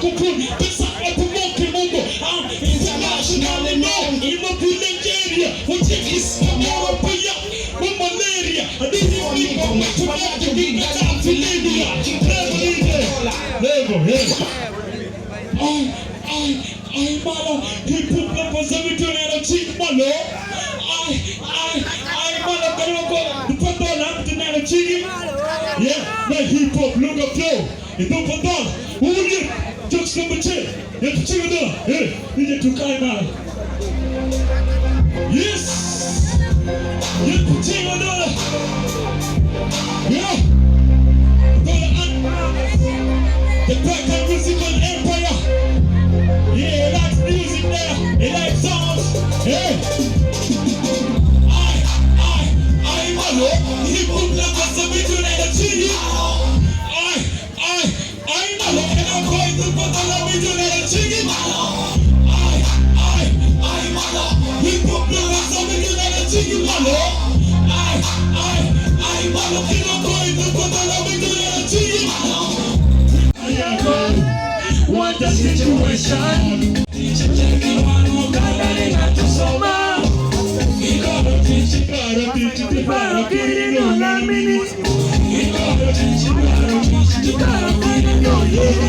kupun pesa epumoke mungo internationally known Liverpool Nigeria Uchekis Kamara Paya Malaria Adini Miko Matumato Gigata Libya Never I malo people representative of chief malo I malo karoko dupadola tunana chigi yeah na hip hop look up flow itu padon uli jokes number 10 ya tuchiga dola nije tukae malo yes ya tuchiga dola yeah the Black musical empire. Yeah, it likes music there. It likes songs. Hey. I malo. Hip hop like a video like a TV. I malo. And I'm going to put on a video like a TV. I malo. Hip hop like a video like a TV. Malo. I malo. And I'm going to put on a video like a TV. What the situation? Teacher, tell me one more time, I to soma. You gotta teach it, gotta teach it, gotta get it on a minute. You gotta teach it, gotta teach it, gotta get it on a minute.